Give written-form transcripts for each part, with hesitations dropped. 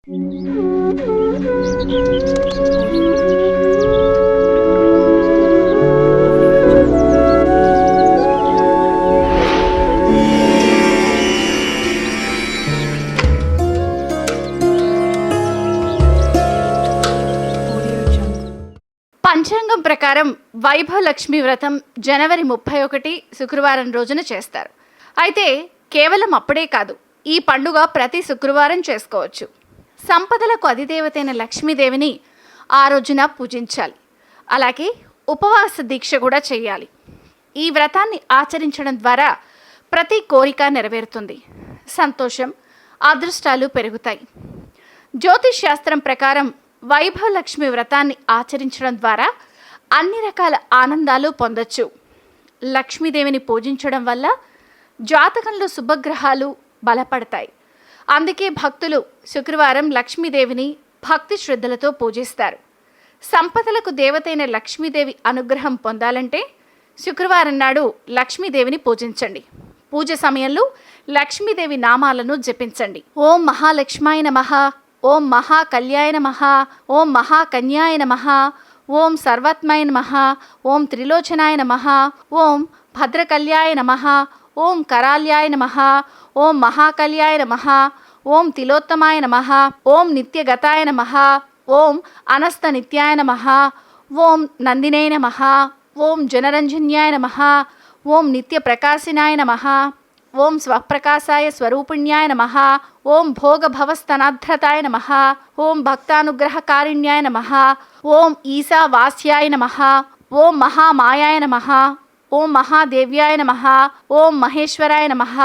పంచాంగం ప్రకారం వైభవలక్ష్మి వ్రతం జనవరి 31 శుక్రవారం రోజున చేస్తారు. అయితే కేవలం అప్పుడే కాదు, ఈ పండుగ ప్రతి శుక్రవారం చేసుకోవచ్చు. సంపదలకు అధిదేవతైన లక్ష్మీదేవిని ఆ రోజున పూజించాలి. అలాగే ఉపవాస దీక్ష కూడా చేయాలి. ఈ వ్రతాన్ని ఆచరించడం ద్వారా ప్రతి కోరిక నెరవేరుతుంది. సంతోషం, అదృష్టాలు పెరుగుతాయి. జ్యోతిష్ శాస్త్రం ప్రకారం వైభవలక్ష్మి వ్రతాన్ని ఆచరించడం ద్వారా అన్ని రకాల ఆనందాలు పొందొచ్చు. లక్ష్మీదేవిని పూజించడం వల్ల జాతకంలో శుభగ్రహాలు బలపడతాయి. అందుకే భక్తులు శుక్రవారం లక్ష్మీదేవిని భక్తి శ్రద్ధలతో పూజిస్తారు. సంపదలకు దేవతైన లక్ష్మీదేవి అనుగ్రహం పొందాలంటే శుక్రవారం నాడు లక్ష్మీదేవిని పూజించండి. పూజ సమయంలో లక్ష్మీదేవి నామాలను జపించండి. ఓం మహాలక్ష్మాయ నమః, ఓం మహాకల్యాయ నమః, ఓం మహాకన్యాయ నమః, ఓం సర్వాత్మాయ నమః, ఓం త్రిలోచనాయ నమః, ఓం భద్రకల్యాయ నమః, ఓం కరాల్యాయ నమః, ఓం మహాకల్యాయ నమః, ఓం తిలోత్తమాయ నమః, ఓం నిత్యగతాయ నమః, ఓం అనస్త నిత్యాయ నమః, ఓం నందినే నమః, ఓం జనరంజన్యాయ నమః, ఓం నిత్యప్రకాశినాయ నమః, ఓం స్వప్రకాశాయ స్వరూపిణ్యాయ నమః, ఓం భోగభవస్తనాధ్రతాయ నమః, ఓం భక్తానుగ్రహకారిణ్యాయ నమః, ఓం ఈశావాస్యాయ నమః, ఓం మహామాయాయ నమః, ఓం మహాదేవ్యాయ నమః, ఓం మహేశ్వరాయ నమః,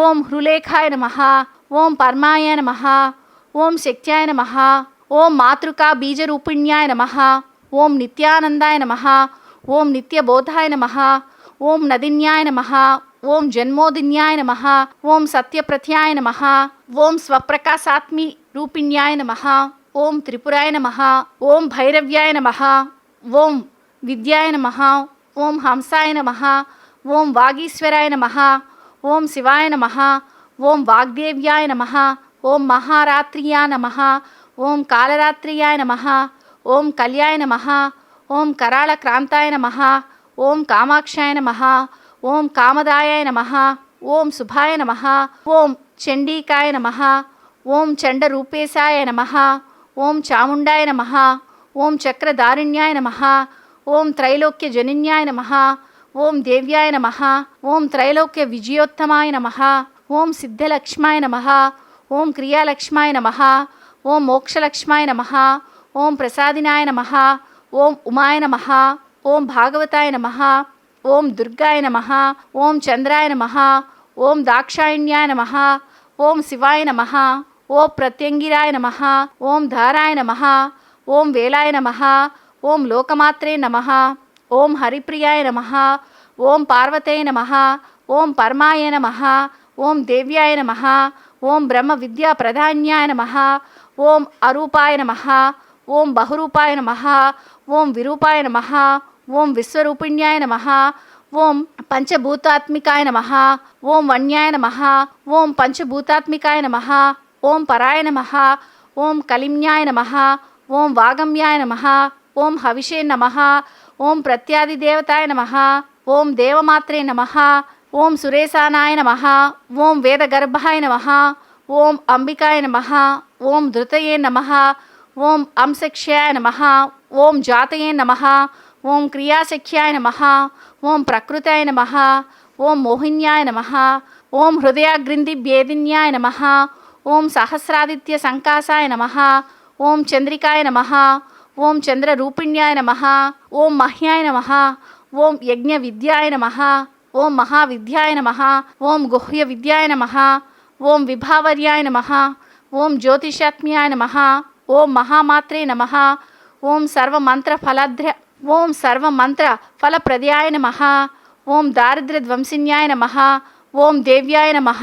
ఓం హృలేఖాయ నమః, ఓం పరమాయ నమః, ఓం శక్త్యాయ నమః, ఓం మాతృకా బీజరూపిణ్యాయ నమః, ఓం నిత్యానందాయ నమః, ఓం నిత్యబోధాయ నమః, ఓం నదిన్యాయ నమః, ఓం జన్మోదిన్యాయ నమః, ఓం సత్యప్రత్యాయ నమః, ఓం స్వప్రకాశాత్మి రూపిణ్యాయ నమః, ఓం త్రిపురాయ నమః, ఓం భైరవ్యాయ నమః, ఓం విద్యాయ నమః, ఓం హంసాయ నమః, ఓం వాగీశ్వరాయ నమః, ఓం శివాయ నమః, ఓం వాగ్దేవ్యాయ నమః, ఓం మహారాత్రియాయ నమః, ఓం కాలరాత్రియాయ నమః, ఓం కళ్యాయ నమః, ఓం కరాళక్రాంతాయ నమః, ఓం కామాక్షాయ నమః, ఓం కామదాయాయ నమః, ఓం శుభాయ నమః, ఓం చండీకాయ నమః, ఓం చండరూపేశాయ నమః, ఓం చాముండాయ నమః, ఓం చక్రధారిణ్యాయ నమః, ఓం త్రైలోక్యజనన్యాయ నమః, ఓం దేవ్యాయ నమః, ఓం త్రైలోక్య విజయోత్తమాయ నమః, ఓం సిద్ధలక్ష్మాయ నమః, ఓం క్రియాలక్ష్మాయ నమః, ఓం మోక్షలక్ష్మాయ నమః, ఓం ప్రసాదినాయ నమః, ఓం ఉమాయ నమః, ఓం భాగవతాయ నమః, ఓం దుర్గాయ నమః, ఓం చంద్రాయ నమః, ఓం దాక్షాయిణ్యాయ నమః, ఓం శివాయ నమః, ఓం ప్రత్యంగిరాయ నమః, ఓం ధారాయ నమః, ఓం వేలాయ నమః, ఓం లోకమాత్రే నమః, ఓం హరిప్రియాయ నమః, ఓం పార్వతయ నమః, ఓం పరమాయ నమః, ఓం దేవ్యాయ నమః, ఓం బ్రహ్మ విద్యా ప్రధాన్యాయ నమః, ఓం అరూపాయ నమః, ఓం బహురూపాయ నమః, ఓం విరూపాయ నమః, ఓం విశ్వరూపిణ్యాయ నమః, ఓం పంచభూతాత్మికాయ నమః, ఓం వన్యాయ నమః, ఓం పంచభూతాత్మికాయ నమః, ఓం పరాయ నమః, ఓం కలిమ్యాయ నమః, ఓం వాగమ్యాయ నమః, ఓం హవిషే నమః, ఓం ప్రత్యాదిదేవతాయ నమః, ఓం దేవమాత్రే నమః, ఓం సురేశానాయ నమః, ఓం వేదగర్భాయ నమః, ఓం అంబికాయ నమః, ఓం ధృతయే నమః, ఓం అంశక్ష్యాయ నమః, ఓం జాతయే నమః, ఓం క్రియాశక్ష్యాయ నమః, ఓం ప్రకృతాయ నమః, ఓం మోహిన్యాయ నమః, ఓం హృదయాగ్రిందిభేదిన్యాయ నమః, ఓం సహస్రాదిత్య సంకాసాయ నమః, ఓం చంద్రికాయ నమః, ఓం చంద్రరూపిణ్యాయ నమః, ఓం మహ్యాయ నమః, ఓం యజ్ఞ విద్యాయ నమః, ఓం మహావిద్యాయ నమః, ఓం గుహ్య విద్యాయ నమః, ఓం విభావర్యాయ నమః, ఓం జ్యోతిషాత్మ్యాయ నమః, ఓం మహామాత్రే నమః, ఓం సర్వమంత్ర ఫలప్రదాయ నమః, ఓం దారిద్ర్యధ్వంసిన్యాయ నమః, ఓం దేవ్యాయ నమః,